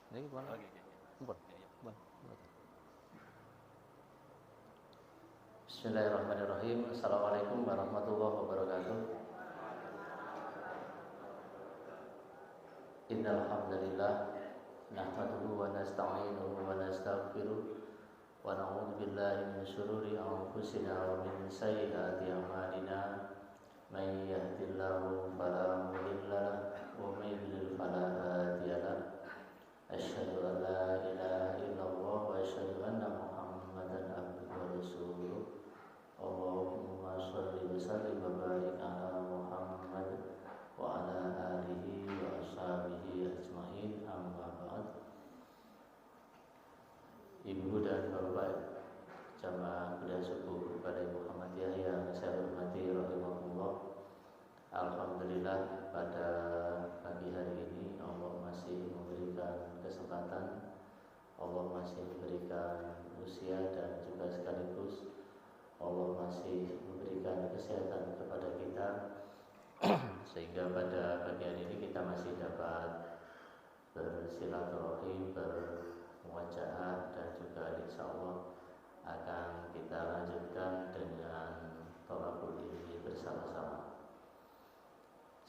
Ini gimana? Bismillahirrahmanirrahim. Assalamualaikum warahmatullahi wabarakatuh. Innal hamdalillah nahmaduhu wa nasta'inuhu wa nastaghfiruh wa na'udzu billahi min shururi anfusina wa min sayyiati a'malina. May yahdihillahu fala mudilla lahu wa may yudlil fala hadiya lahu. Asyhadu an la ilaha illallah wa asyhadu anna Muhammadan abduhu wa rasuluh. Allahumma shalli wa sallim wa barik ala Muhammad wa ala alihi wa ashabihi ajmain, amma ba'd. Ibu dan bapak jamaah budaya suku Balai Muhammadiyah yang saya hormati rahimahullah. Alhamdulillah pada pagi hari ini Allah masih memberikan kesempatan, Allah masih memberikan usia dan juga sekaligus Allah masih memberikan kesehatan kepada kita sehingga pada pagi hari ini kita masih dapat bersilaturahim, bermuajahah, dan juga insya Allah akan kita lanjutkan dengan thalaqul ilmi bersama-sama.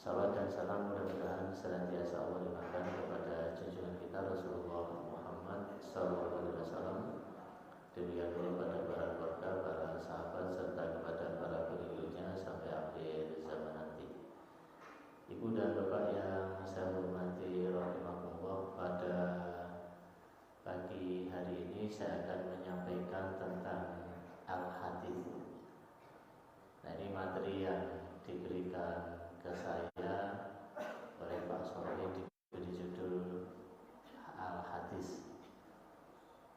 Salawat dan salam mudah-mudahan senantiasa Allah limpahkan kepada junjungan kita Rasulullah Muhammad SAW. Demikian pula pada para keluarga, para sahabat, serta kepada para pengikutnya sampai akhir zaman nanti. Ibu dan bapak yang saya hormati rahimahullah, pada pagi hari ini saya akan menyampaikan tentang al-hadits. Nah, ini materi yang diberikan ke saya oleh Pak Soleh, diberi judul al-hadits.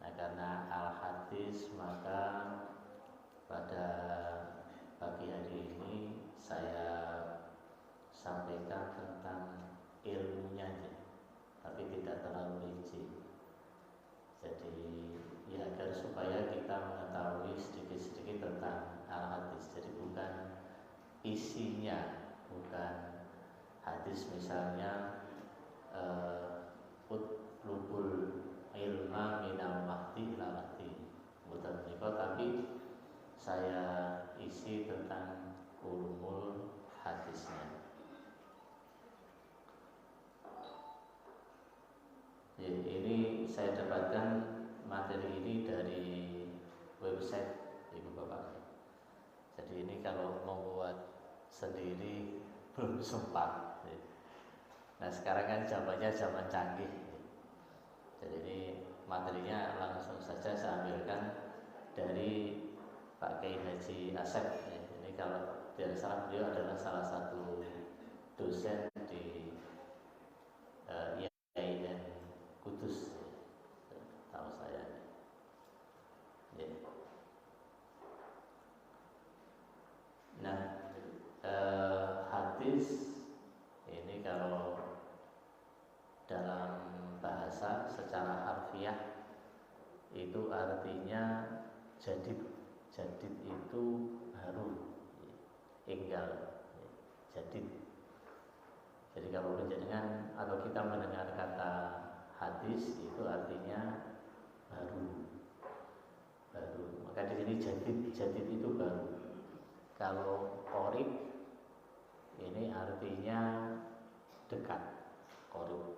Nah, karena al-hadits maka pada pagi hari ini saya sampaikan tentang ilmunya aja, tapi tidak terlalu rinci. Jadi ya agar supaya kita mengetahui sedikit-sedikit tentang al-hadits. Jadi bukan isinya, bukan hadis misalnya utlubul ilma minal mahdi ila lahdi, bukan itu, tapi saya isi tentang ulumul hadisnya. Jadi ini saya dapatkan materi ini dari website Ibu Bapak. Jadi ini kalau membuat sendiri belum sempat. Nah, sekarang kan zamannya zaman canggih. Jadi ini materinya langsung saja saya ambilkan dari Pak Kiai Haji Asep. Ini kalau tidak salah beliau adalah salah satu dosen di IAIN Kudus, tahu saya. Ya. Nah, hadis ini kalau dalam bahasa secara harfiah itu artinya jadid. Jadid itu baru, enggal, jadid. Jadi kalau dengan atau kita mendengar kata hadis itu artinya baru. Maka di sini jadid itu baru. Kalau qorib ini artinya dekat, qorib.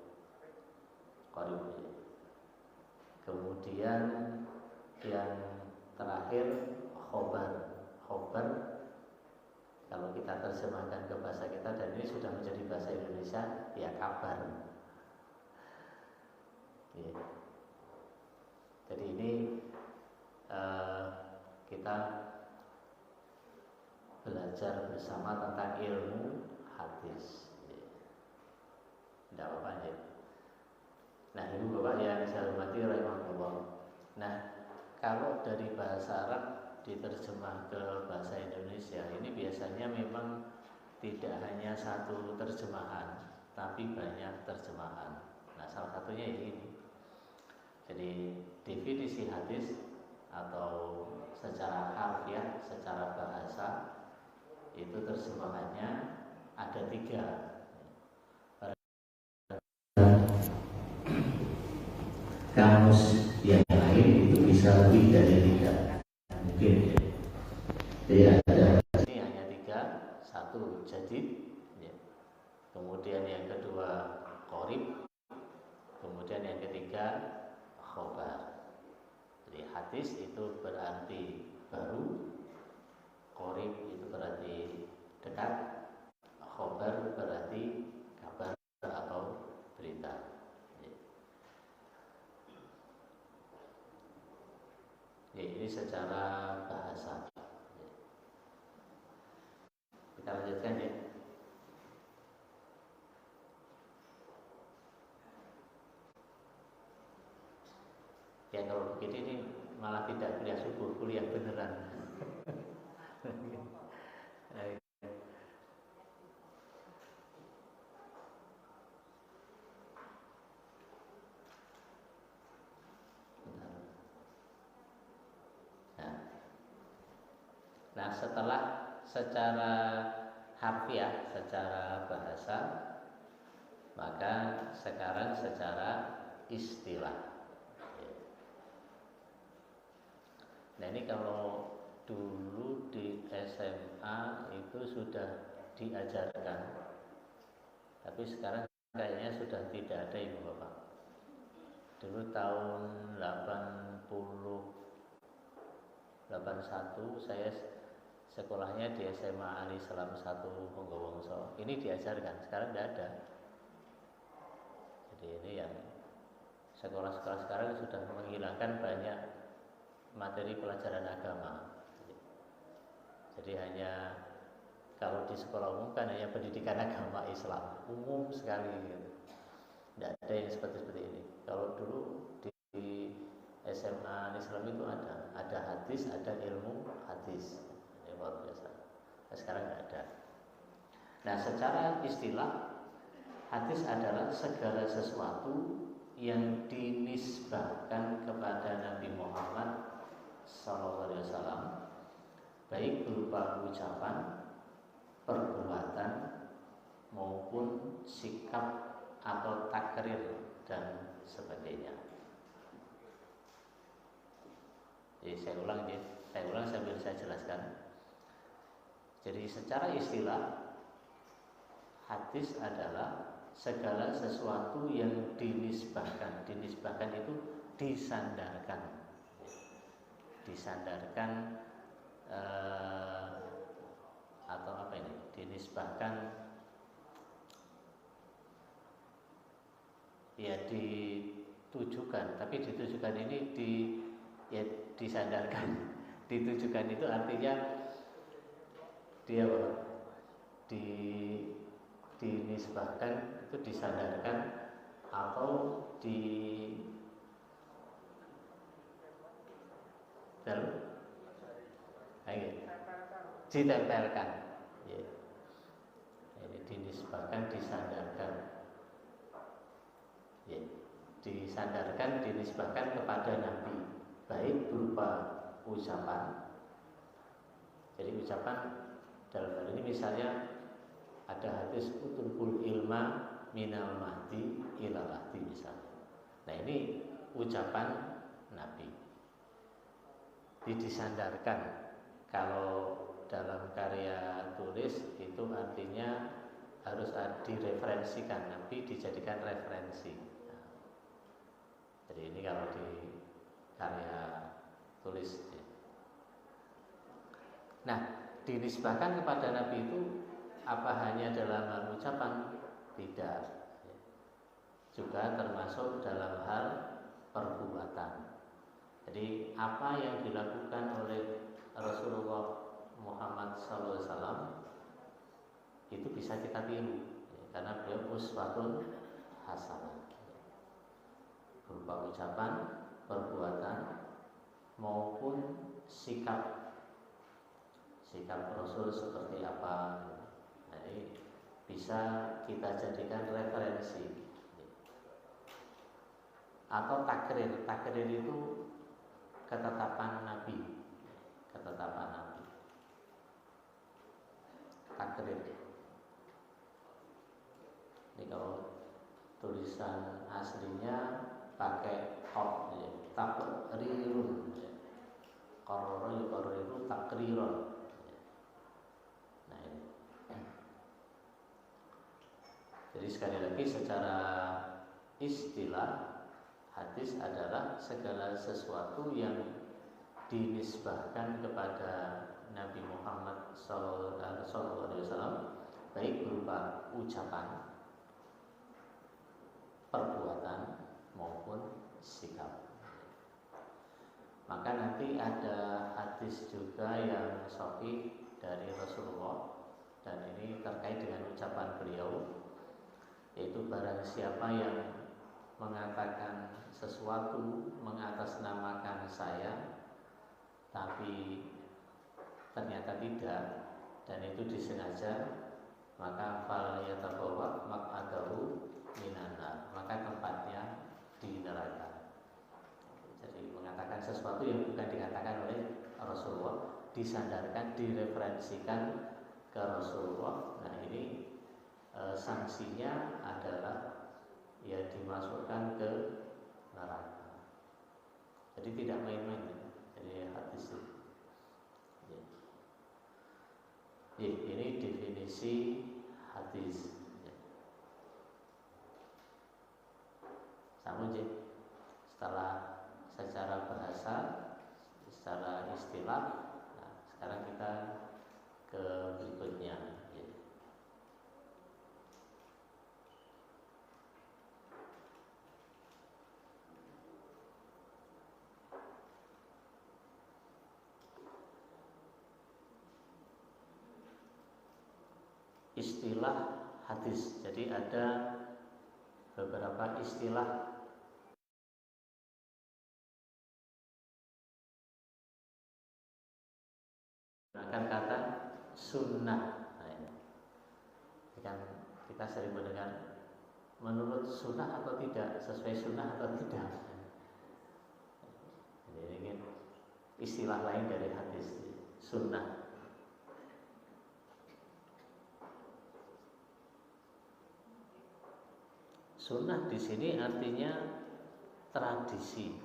Kemudian yang terakhir khobar. Kalau kita terjemahkan ke bahasa kita, dan ini sudah menjadi bahasa Indonesia, ya kabar. Ya. Jadi ini kita belajar bersama tentang ilmu hadis. Tidak apa-apa ya. Nah, Ibu Bapak yang saya hormati rahimahullah. Nah, kalau dari bahasa Arab diterjemah ke bahasa Indonesia, ini biasanya memang tidak hanya satu terjemahan, tapi banyak terjemahan. Nah, salah satunya ini. Jadi definisi hadis atau secara harfiah, secara bahasa itu terjemahannya ada 3. kamus yang lain itu bisa lebih dari 3 mungkin ya. Jadi ada ini hanya 3, 1 jadid ya. Kemudian yang kedua qorib, kemudian yang ketiga khobar. Jadi hadis itu berarti baru, qorib itu berarti dekat, khobar berarti kabar atau berita. Ya, ini secara bahasa. Kita lanjutkan ya. Ya kalau begini ini malah tidak kuliah subuh, kuliah beneran. Nah, setelah secara harfiah, secara bahasa, maka sekarang secara istilah. Nah, ini kalau dulu di SMA itu sudah diajarkan, tapi sekarang kayaknya sudah tidak ada, Ibu Bapak. Dulu tahun 81 saya sekolahnya di SMA Ali Salam 1 Ponggowongso. Ini diajarkan, sekarang tidak ada. Jadi ini yang sekolah-sekolah sekarang sudah menghilangkan banyak materi pelajaran agama. Jadi hanya kalau di sekolah umum kan hanya pendidikan agama Islam, umum sekali gitu. Tidak ada yang seperti ini. Kalau dulu di SMA Islam itu ada hadis, ada ilmu hadis. Ini luar biasa. Nah, sekarang nggak ada. Nah, secara istilah hadis adalah segala sesuatu yang dinisbahkan kepada Nabi Muhammad SAW, baik berupa ucapan, perbuatan, maupun sikap atau takrir dan sebagainya. Jadi saya ulang sambil saya jelaskan. Jadi secara istilah hadis adalah segala sesuatu yang dinisbahkan. Dinisbahkan itu disandarkan. Disandarkan atau apa ini? Dinisbahkan ya ditujukan, tapi ditujukan ini disandarkan. Ditujukan itu artinya dia dinisbahkan itu disandarkan atau ditempelkan. Ya. Ini dinisbahkan, disandarkan. Ya. Disandarkan, dinisbahkan kepada Nabi, baik berupa ucapan. Jadi ucapan dalam hal ini misalnya ada hadis utulbul ilma minal mahdi ilal lahdi misalnya. Nah, ini ucapan Nabi. Disandarkan. Kalau dalam karya tulis itu artinya harus direferensikan, Nabi dijadikan referensi. Nah, jadi ini kalau di karya tulis. Nah, dinisbahkan kepada Nabi itu apa hanya dalam hal ucapan? Tidak. Juga termasuk dalam hal perbuatan. Jadi apa yang dilakukan oleh Rasulullah Muhammad SAW itu bisa kita tiru, karena beliau uswatun hasanah. Berupa ucapan, perbuatan maupun sikap Rasul seperti apa. Nah, ini bisa kita jadikan referensi. Atau takrir. Takrir itu ketetapan Nabi. Takrir. Ini kalau tulisan aslinya pakai kop, ya. Takrirun, ya. Qarara yuqarriru takriron. Nah ini. Jadi sekali lagi secara istilah hadis adalah segala sesuatu yang dinisbahkan kepada Nabi Muhammad SAW, baik berupa ucapan, perbuatan maupun sikap. Maka nanti ada hadis juga yang sahih dari Rasulullah, dan ini terkait dengan ucapan beliau, yaitu barang siapa yang mengatakan sesuatu mengatasnamakan saya tapi ternyata tidak, dan itu disengaja, maka fal yatabawa maq'adahu minan nar, maka tempatnya di neraka. Jadi mengatakan sesuatu yang bukan dikatakan oleh Rasulullah, disandarkan, direferensikan ke Rasulullah. Nah ini sanksinya adalah ya dimasukkan ke neraka. Jadi tidak main-main. Jadi hadis itu. Ya, ini definisi hadis. Sama aja. Setelah secara bahasa, secara istilah, nah, sekarang kita ke berikutnya. Ya. Istilah hadis. Jadi ada beberapa istilah menggunakan kata sunnah. Nah, ini kan kita sering mendengar menurut sunnah atau tidak, sesuai sunnah atau tidak. Jadi ini istilah lain dari hadis, sunnah. Sunnah di sini artinya tradisi,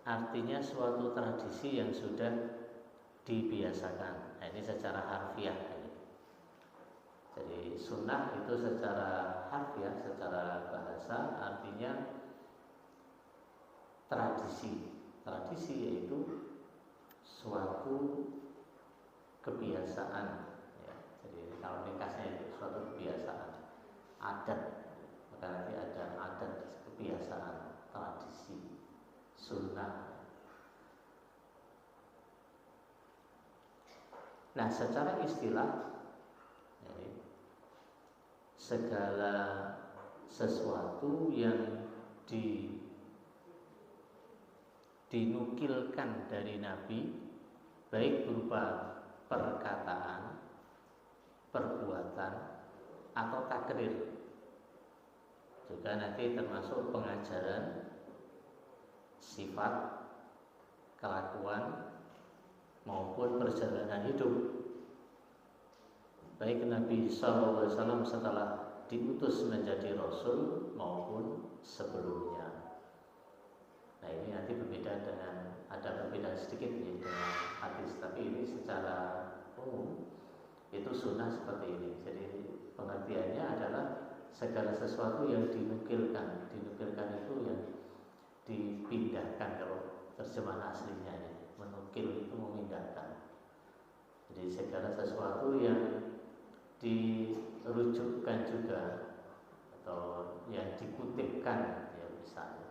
artinya suatu tradisi yang sudah dibiasakan. Nah, ini secara harfiah. Jadi sunnah itu secara harfiah, secara bahasa artinya tradisi. Tradisi yaitu suatu kebiasaan. Ya, jadi kalau ringkasnya itu suatu kebiasaan, adat. Maka nanti ada adat, kebiasaan, tradisi, sunnah. Nah, secara istilah, segala sesuatu yang dinukilkan dari Nabi, baik berupa perkataan, perbuatan, atau takrir, juga nanti termasuk pengajaran, sifat, kelakuan, maupun perjalanan hidup, baik Nabi SAW setelah diutus menjadi Rasul maupun sebelumnya. Nah ini nanti berbeda dengan, ada perbedaan sedikit ya dengan hadis, tapi ini secara umum itu sunnah seperti ini. Jadi pengertiannya adalah segala sesuatu yang dinukilkan itu yang dipindahkan, kalau terjemahan aslinya ya. Menukil itu memindahkan. Jadi segala sesuatu yang dirujukkan juga atau yang dikutipkan, ya misalnya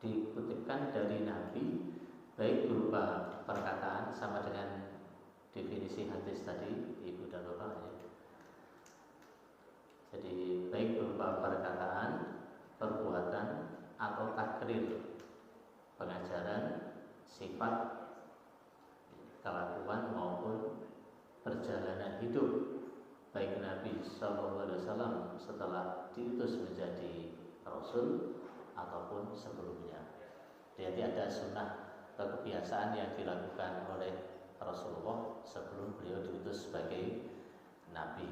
dikutipkan dari Nabi, baik berupa perkataan, sama dengan definisi hadis tadi Ibu dan Bapak ya. Jadi baik berupa perkataan, perbuatan, atau takrir, pengajaran, sifat, kelakuan maupun perjalanan hidup, baik Nabi SAW setelah diutus menjadi Rasul ataupun sebelumnya. Jadi ada sunnah atau kebiasaan yang dilakukan oleh Rasulullah sebelum beliau diutus sebagai Nabi.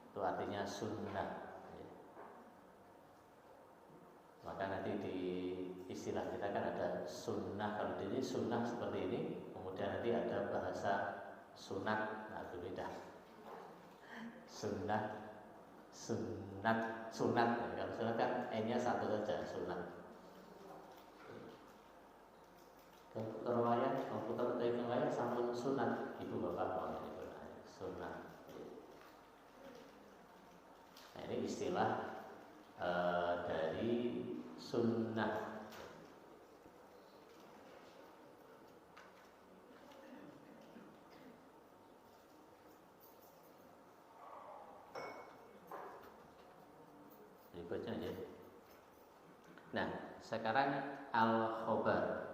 Itu artinya sunnah. maka nanti di istilah kita kan ada sunnah. Kalau di sini sunnah seperti ini, kemudian nanti ada bahasa sunat. Nah, berbeda. Sunnah, sunat. Kalau sunat kan n-nya satu saja, sunat. Komputer wayang sampun sunat, ibu bapak itu sunat. Nah, ini istilah dari sunnah. Berikutnya ya. Nah, sekarang al-khobar.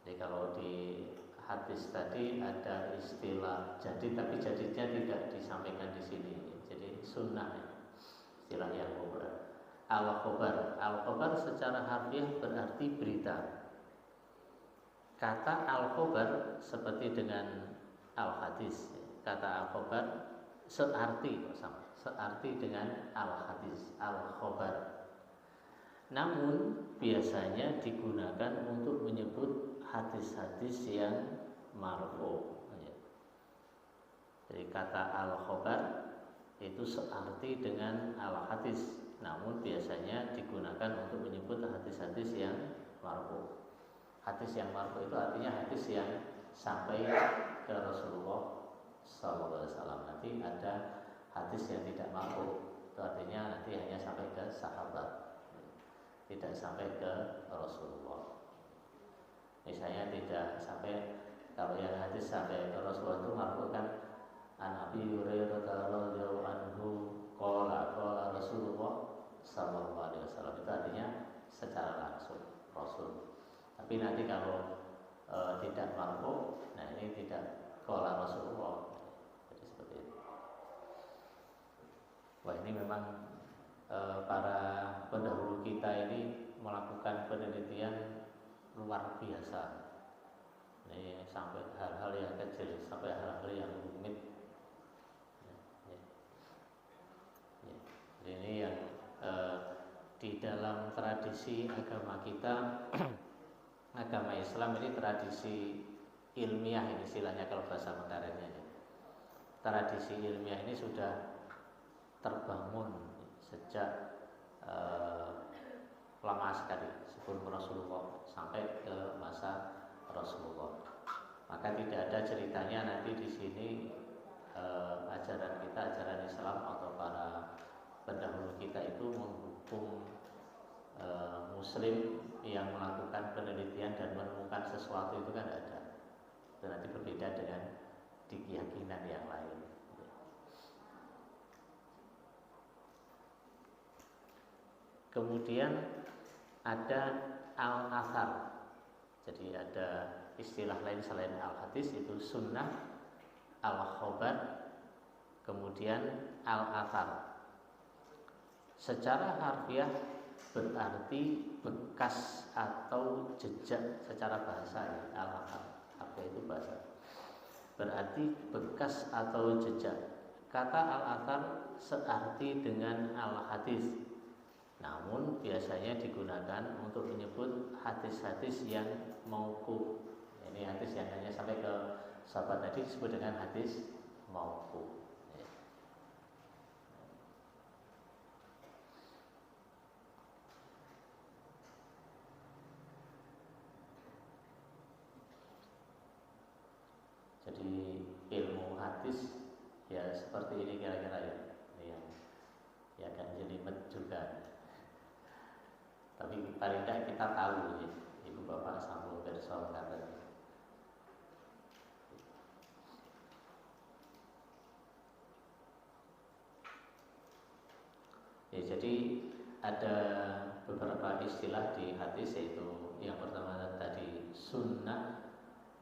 Jadi kalau di hadis tadi ada istilah jadi, tapi jadinya tidak disampaikan di sini. Jadi sunnah, istilah yang khobar. Al-khobar, al-khobar secara harfiah berarti berita. Kata al-khobar seperti dengan al-hadis. Kata al-khobar searti sama, searti dengan al-hadis, al-khobar. Namun biasanya digunakan untuk menyebut hadis-hadis yang marfu. Jadi kata al-khobar itu searti dengan al-hadis, namun biasanya digunakan untuk menyebut hadis-hadis yang marfu. Hadis yang marfu itu artinya hadis yang sampai ke Rasulullah SAW. Nanti ada hadis yang tidak marfu, itu artinya nanti hanya sampai ke sahabat, tidak sampai ke Rasulullah. Misalnya tidak sampai, kalau yang hadis sampai ke Rasulullah itu marfu kan, An Abi Hurairah radhiyallahu anhu qala Rasulullah sallallahu alaihi wasallam, itu artinya secara langsung Rasul. Tapi nanti kalau tidak marfu, nah ini tidak qala Rasulullah. Jadi seperti itu. Wah, ini memang para pendahulu kita ini melakukan penelitian luar biasa. Ini sampai hal-hal yang kecil, sampai hal-hal yang rumit. Ini yang di dalam tradisi agama kita, agama Islam ini tradisi ilmiah, ini istilahnya kalau bahasa modernnya. Tradisi ilmiah ini sudah terbangun sejak lama sekali, sebelum Rasulullah sampai ke masa Rasulullah. Maka tidak ada ceritanya nanti di sini ajaran kita, ajaran Islam atau para pendahulu kita itu menghukum Muslim yang melakukan penelitian dan menemukan sesuatu, itu kan ada. Itu nanti berbeda dengan di keyakinan yang lain. Kemudian ada al-athar. Jadi ada istilah lain selain al-hadis, itu sunnah, al-khobar, kemudian al-athar. Secara harfiah berarti bekas atau jejak secara bahasa ya, al-athar. Harfiah itu bahasa. Berarti bekas atau jejak. Kata al-athar searti dengan al-hadis. Namun biasanya digunakan untuk menyebut hadis-hadis yang mauquf. Ini hadis yang hanya sampai ke sahabat tadi disebut dengan hadis mauquf. Jadi ilmu hadis ya seperti ini kira-kira ya. Ini yang ya agak jelimet juga. Tapi paling tidak kita tahu ya, ibu bapak sambung bersama kata. Ya, jadi ada beberapa istilah di hadis, yaitu yang pertama tadi sunnah,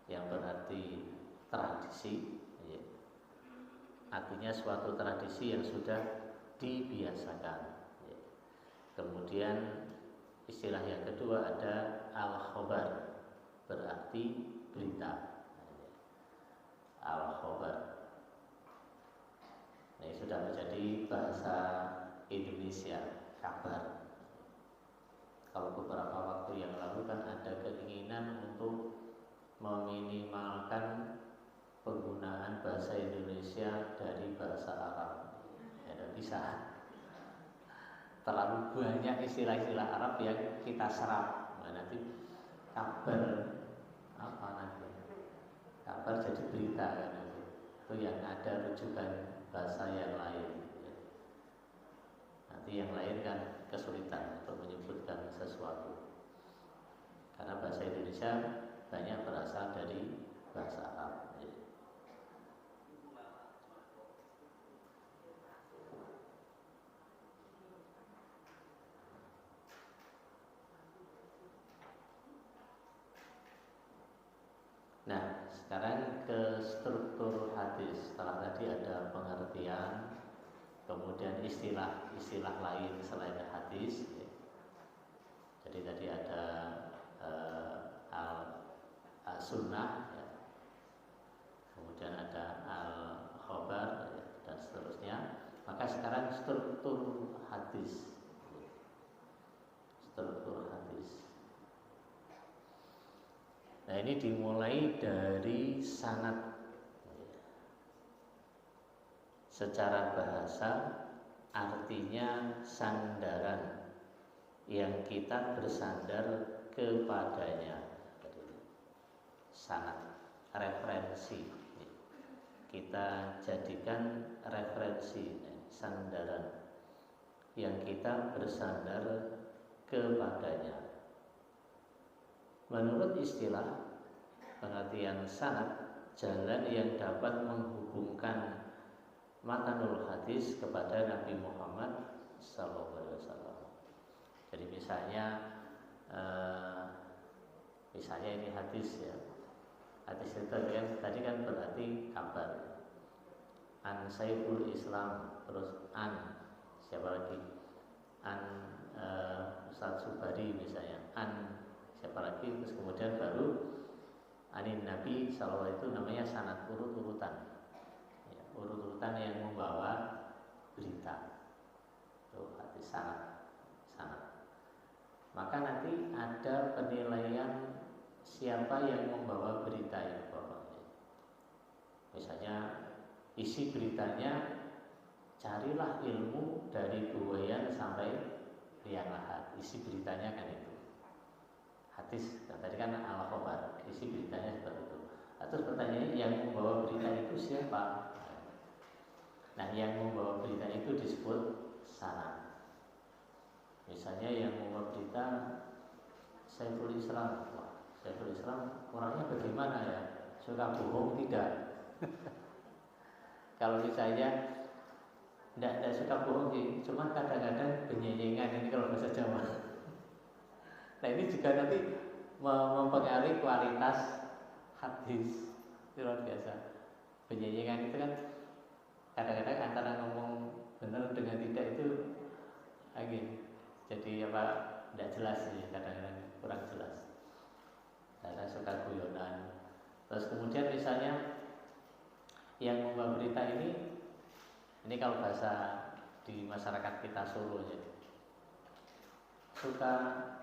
yang berarti tradisi ya. Artinya suatu tradisi yang sudah dibiasakan ya. Kemudian istilah yang kedua ada al-khobar, berarti berita. Al-khobar ini sudah menjadi bahasa Indonesia, kabar. kalau beberapa waktu yang lalu kan ada keinginan untuk meminimalkan penggunaan bahasa Indonesia dari bahasa Arab. Ya, tidak bisa. Terlalu banyak istilah-istilah Arab yang kita serap. Nah, nanti kabar apa nanti? Kabar jadi berita kan nanti. Itu yang ada rujukan bahasa yang lain. Nanti yang lain kan kesulitan untuk menyebutkan sesuatu. Karena bahasa Indonesia banyak berasal dari bahasa Arab. Nah, sekarang ke struktur hadis. Setelah tadi ada pengertian, kemudian istilah-istilah lain selain hadis. Jadi tadi ada al-sunnah, ya. Kemudian ada al-khobar, ya, dan seterusnya. Maka sekarang struktur hadis. Struktur hadis. Nah, ini dimulai dari sanad. Secara bahasa artinya sandaran yang kita bersandar kepadanya. Sanad, referensi. Kita jadikan referensi, sandaran yang kita bersandar kepadanya. Menurut istilah pengertian sanad, jalan yang dapat menghubungkan matanul hadis kepada Nabi Muhammad SAW. Jadi misalnya ini hadis, ya. Hadis itu tadi kan berarti kabar. An Saiful Islam, terus an siapa lagi? An Ustaz Subari misalnya. An siapa lagi, terus kemudian baru anin Nabi SAW, itu namanya sanad, urut-urutan, ya, urut-urutan yang membawa berita. Itu hadis sanad. Maka nanti ada penilaian siapa yang membawa berita itu. Misalnya isi beritanya, carilah ilmu dari buayan sampai liang lahat. Isi beritanya kan itu hadis. Nah, tadi kan al-khobar, isi beritanya seperti itu. Terus pertanyaannya, yang membawa berita itu siapa? Nah, yang membawa berita itu disebut sanad. Misalnya yang membawa berita Saiful Islam. Wah, Saiful Islam orangnya bagaimana ya? Suka bohong tidak? Kalau misalnya tidak suka bohong sih, cuma kadang-kadang benyenyengan, ini kalau bahasa Jawa. Nah, ini juga nanti mempengaruhi kualitas hadis. Itu luar biasa. Benyenyengan itu kan kadang-kadang antara ngomong benar dengan tidak itu lagi. Jadi tidak jelas ya, kadang-kadang kurang jelas. Karena suka guyonan. Terus kemudian misalnya yang membawa berita ini kalau bahasa di masyarakat kita Solo ya, suka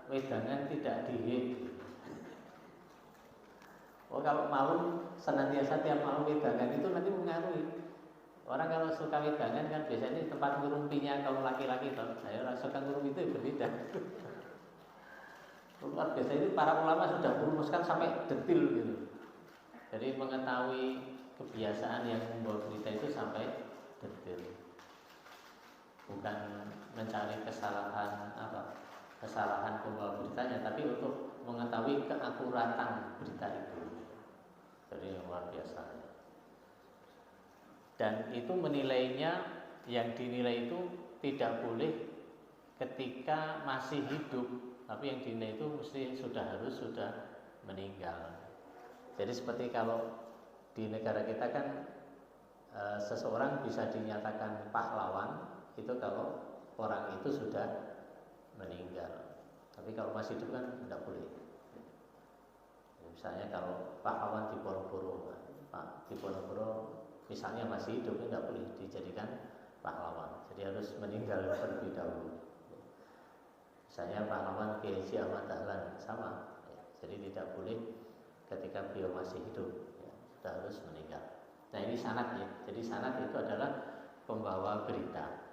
wedangan tidak dihit. Oh, kalau malam senantiasa tiap malam wedangan itu nanti mengaruhi. Orang kalau suka wedangan kan biasanya tempat ngurumpinya kaum laki-laki toh. Saya orang suka ngurumpi itu berbeda. Luar biasa, itu para ulama sudah merumuskan sampai detil gitu. Jadi mengetahui kebiasaan yang membawa berita itu sampai detil. Bukan mencari kesalahan pembawa beritanya, tapi untuk mengetahui keakuratan berita itu. Jadi luar biasa. Dan itu menilainya, yang dinilai itu tidak boleh ketika masih hidup, tapi yang dinilai itu mesti sudah meninggal. Jadi seperti kalau di negara kita kan seseorang bisa dinyatakan pahlawan itu kalau orang itu sudah meninggal. Tapi kalau masih hidup kan tidak boleh. Misalnya kalau pahlawan Diponegoro, Pak Diponegoro misalnya masih hidup, tidak boleh dijadikan pahlawan. Jadi harus meninggal terlebih dahulu. Saya pahlawan Kiai Haji Ahmad Dahlan, sama ya. Jadi tidak boleh ketika beliau masih hidup ya, sudah harus meninggal. Nah ini sanad ya. Jadi sanad itu adalah pembawa berita.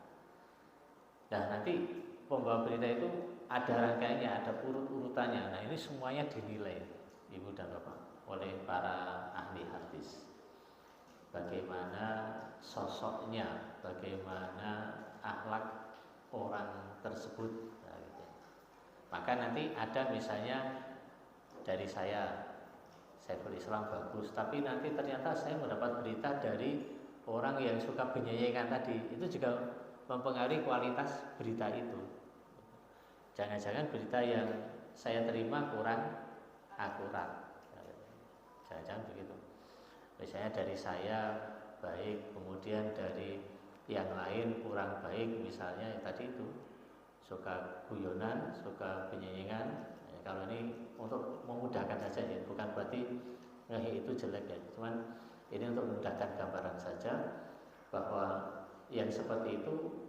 Nah nanti pembawa berita itu ada rangkaiannya, ada urut-urutannya. Nah ini semuanya dinilai Ibu dan Bapak oleh para ahli hadis. Bagaimana sosoknya, bagaimana akhlak orang tersebut. Nah, gitu. Maka nanti ada misalnya dari saya, Saiful Islam bagus, tapi nanti ternyata saya mendapat berita dari orang yang suka penyanyikan tadi, itu juga mempengaruhi kualitas berita itu. Jangan-jangan berita yang saya terima kurang akurat. Jangan-jangan begitu. Misalnya dari saya baik, kemudian dari yang lain kurang baik, misalnya ya tadi itu suka guyonan, suka penyanyian. Ya, kalau ini untuk memudahkan saja ya, bukan berarti itu jelek ya. Cuman ini untuk memudahkan gambaran saja bahwa yang seperti itu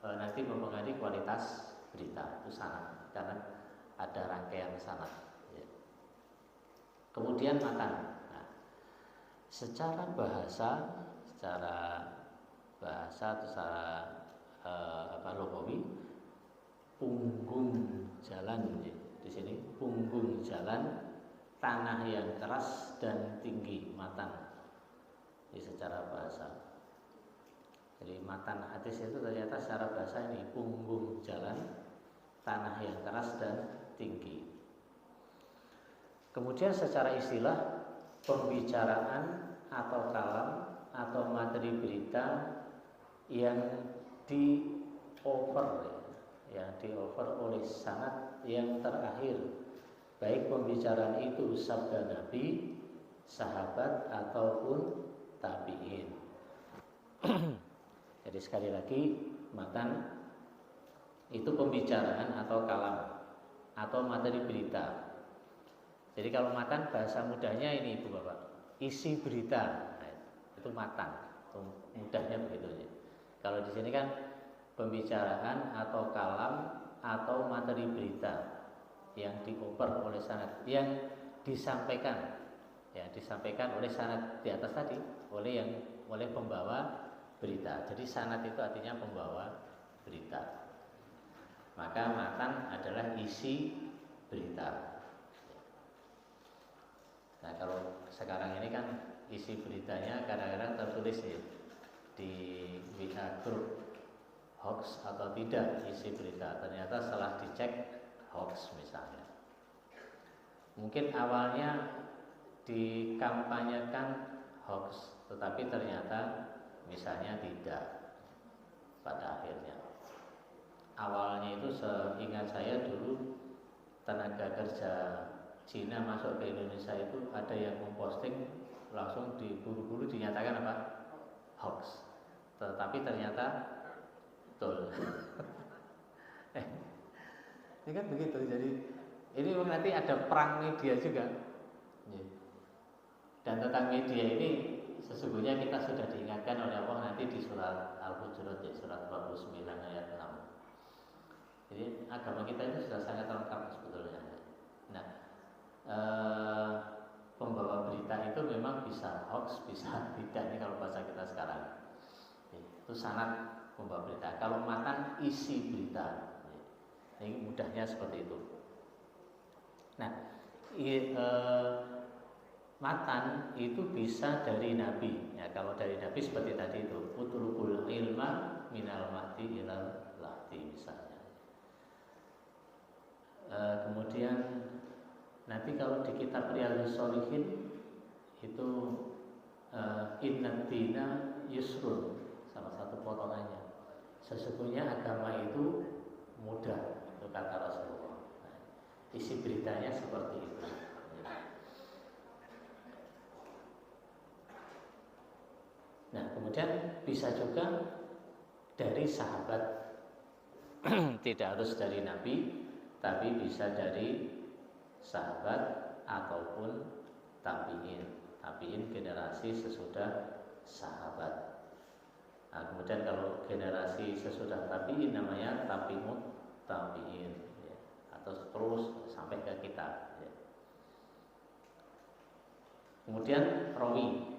nanti mempengaruhi kualitas berita itu sanad, karena ada rangkaian sanad. Ya. Kemudian matan. Secara bahasa atau secara logawi, punggung jalan di sini, punggung jalan, tanah yang keras dan tinggi, matan. Ini secara bahasa. Jadi matan hadis itu ternyata secara bahasa ini punggung jalan, tanah yang keras dan tinggi. Kemudian secara istilah, pembicaraan atau kalam atau materi berita yang di-over oleh sanad yang terakhir, baik pembicaraan itu sabda Nabi, sahabat ataupun tabi'in. Jadi sekali lagi, matan itu pembicaraan atau kalam atau materi berita. Jadi kalau matan bahasa mudahnya ini Ibu Bapak, isi berita. Nah, itu matan. Itu mudahnya begitu ya. Kalau di sini kan pembicaraan atau kalam atau materi berita yang dioper oleh sanad, yang disampaikan oleh sanad di atas tadi, oleh pembawa berita. Jadi sanad itu artinya pembawa berita. Maka matan adalah isi berita. Nah kalau sekarang ini kan isi beritanya kadang-kadang tertulis ya, di WA grup, hoax atau tidak isi berita. Ternyata setelah dicek hoax misalnya. Mungkin awalnya dikampanyekan hoax, tetapi ternyata misalnya tidak pada akhirnya. Awalnya itu seingat saya dulu tenaga kerja Cina masuk ke Indonesia itu ada yang memposting langsung diburu-buru dinyatakan apa? Hoax. Tetapi ternyata betul. Ini kan begitu. Jadi ini nanti ada perang media juga. Dan tentang media ini sesungguhnya kita sudah diingatkan oleh Allah nanti di surat Al-Hujurat ya, surat 29 ayat 6. Jadi agama kita itu sudah sangat lengkap sebetulnya. Nah, pembawa berita itu memang bisa hoax, bisa tidak. Ini kalau bahasa kita sekarang itu sanad pembawa berita. Kalau matan isi berita. Ini mudahnya seperti itu. Nah, matan itu bisa dari Nabi. Ya, kalau dari Nabi seperti tadi itu, utlubul ilma minal mahdi ilal lahdi misalnya. Kemudian nanti kalau di kitab Riyadhus Shalihin itu innad dina yusrun, salah satu potongannya. Sesungguhnya agama itu mudah, itu kata Rasulullah. Nah, isi beritanya seperti itu. Nah, kemudian bisa juga dari sahabat, tidak harus dari Nabi, tapi bisa dari sahabat ataupun tabi'in generasi sesudah sahabat. Nah, kemudian kalau generasi sesudah tabi'in namanya tabi'in ya. terus sampai ke kita. Kemudian rawi.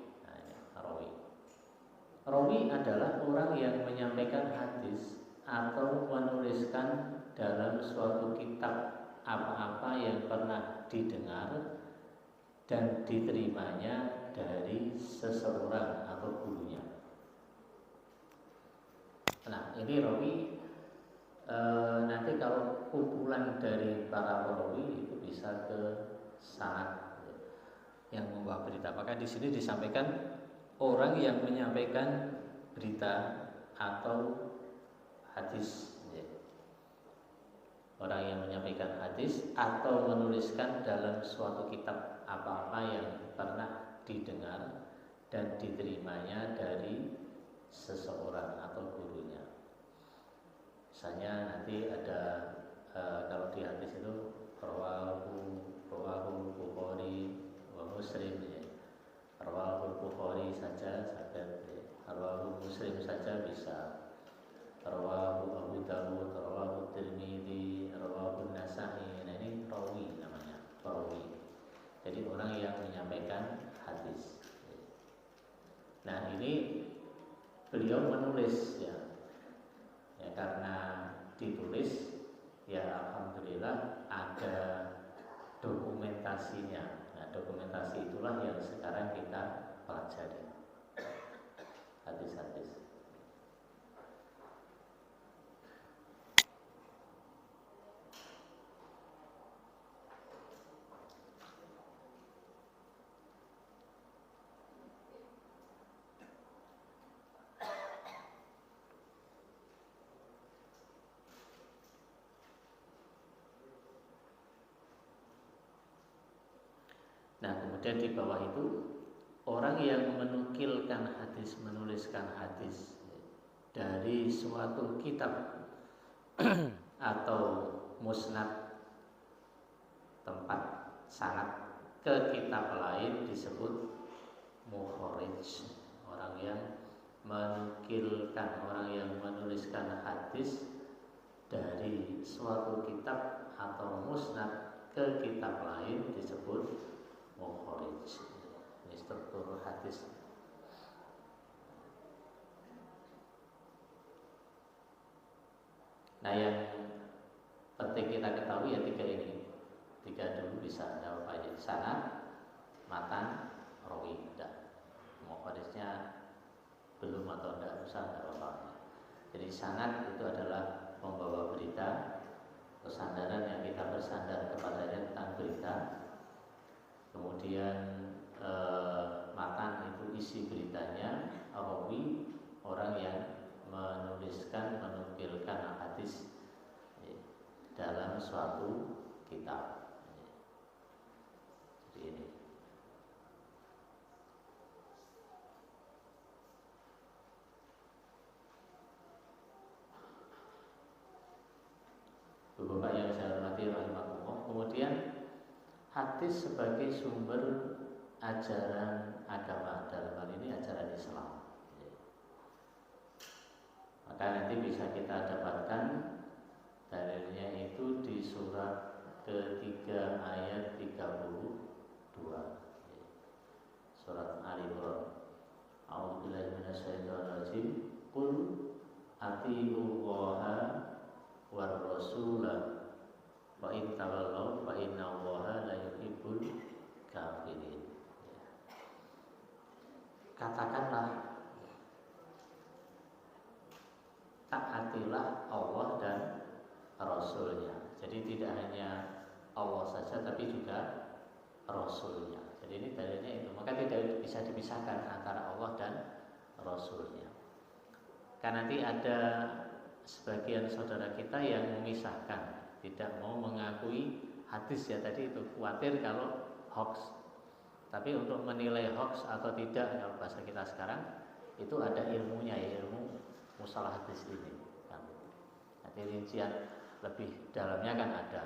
Rawi adalah orang yang menyampaikan hadis atau menuliskan dalam suatu kitab apa-apa yang pernah didengar dan diterimanya dari seseorang atau gurunya. Nah, ini rawi. Nanti kalau kumpulan dari para perawi itu bisa ke sanad yang membawa berita. Maka di sini disampaikan orang yang menyampaikan berita atau hadis. Orang yang menyampaikan hadis atau menuliskan dalam suatu kitab apa-apa yang pernah didengar dan diterimanya dari seseorang atau gurunya. Misalnya nanti ada kalau di hadis itu rawahu Bukhari wa Muslim ya. Rawahu Bukhari saja rawahu Muslim saja bisa. Rawahu Abu Dawud, rawahu Tirmidzi, rawahu Nasa'i. Nah, ini rawi namanya, rawi. Jadi orang yang menyampaikan hadis. Nah, ini beliau menulis ya. Ya, karena ditulis ya alhamdulillah ada dokumentasinya. Nah, dokumentasi itulah yang sekarang kita pelajari. Hadis-hadis. Nah, kemudian di bawah itu orang yang menukilkan hadis, menuliskan hadis dari suatu kitab atau musnad tempat sanad ke kitab lain disebut mukharij. Orang yang menukilkan, orang yang menuliskan hadis dari suatu kitab atau musnad ke kitab lain disebut mukharij. Ini struktur hadis. Nah, yang penting kita ketahui ya tiga ini. Tiga dulu bisa jawab aja. Sanad, matan, rawi. Mukharijnya belum atau tidak usah, tidak apa-apa. Jadi sanad itu adalah membawa berita, kesandaran yang kita bersandar kepadanya tentang berita. Kemudian matan itu isi beritanya, rawi orang yang menuliskan, menukilkan hadis dalam suatu kitab. Jadi ini. Bapak yang saya hormati rahimahullah. Kemudian hadis sebagai sumber ajaran agama, dalam hal ini ajaran Islam. Maka nanti bisa kita dapatkan dalilnya itu di surat ketiga ayat 32 surat Al-Imran. A'udzubillahi minasyaitonirrajim. Qul atii'ullaha war rasulah wa in tawallaw fa innallaha la yuhibbul kafirin. Katakanlah, taatilah Allah dan Rasulnya. Jadi tidak hanya Allah saja tapi juga Rasulnya. Jadi ini dalilnya itu. Maka tidak bisa dipisahkan antara Allah dan Rasulnya. Karena nanti ada sebagian saudara kita yang memisahkan, tidak mau mengakui hadis ya tadi itu, khawatir kalau hoax. Tapi untuk menilai hoax atau tidak, kalau bahasa kita sekarang itu ada ilmunya ya, ilmu mustalah hadis ini. Nanti rincian lebih dalamnya kan ada.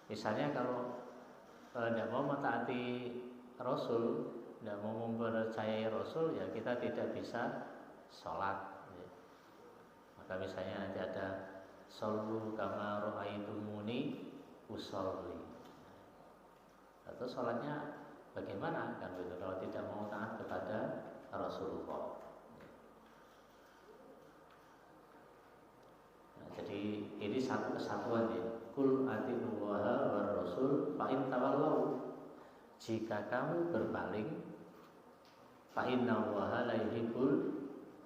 Misalnya kalau tidak mau mentaati Rasul, tidak mau mempercayai Rasul, ya kita tidak bisa sholat. Maka misalnya nanti ada Shollu kama ra'aitumuni usolli. Atau sholatnya bagaimana kan begitu kalau tidak mau taat kepada Rasulullah. Nah, jadi ini satu kesatuan ya. Kul atiullaha war rasul fa in tawallau. Jika kamu berpaling, fa innallaha la yuhibbul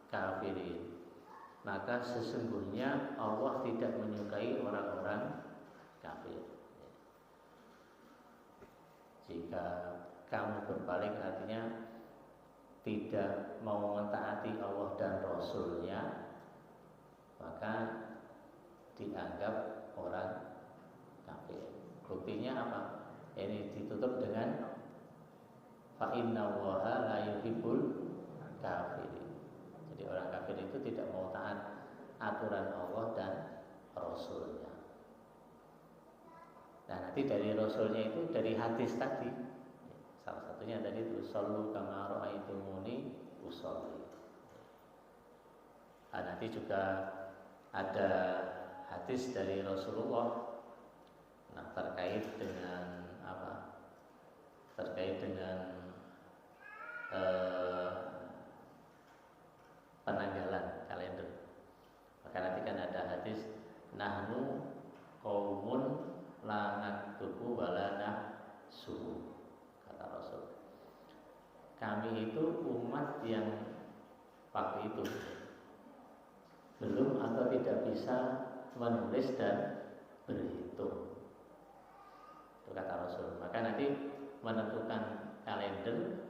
kafirin. Maka sesungguhnya Allah tidak menyukai orang-orang kafir. Jika kamu berpaling artinya tidak mau mentaati Allah dan Rasulnya, maka dianggap orang kafir. Buktinya apa? Ini ditutup dengan fa innallaha la yuhibbul kafirin. Jadi orang kafir itu tidak mau taat aturan Allah dan Rasulnya. Nah, nanti dari Rasulnya itu dari hadis tadi. Salah satunya tadi itu shollu kama ra'aitumuni usolli. Nah, nanti juga ada hadis dari Rasulullah. Nah, terkait dengan apa? Terkait dengan penanggalan kalender. Maka nanti kan ada hadis nahnu qaumun la naktubu wala nahsubu, kata Rasul. Kami itu umat yang waktu itu belum atau tidak bisa menulis dan berhitung. Itu kata Rasul. Maka nanti menentukan kalender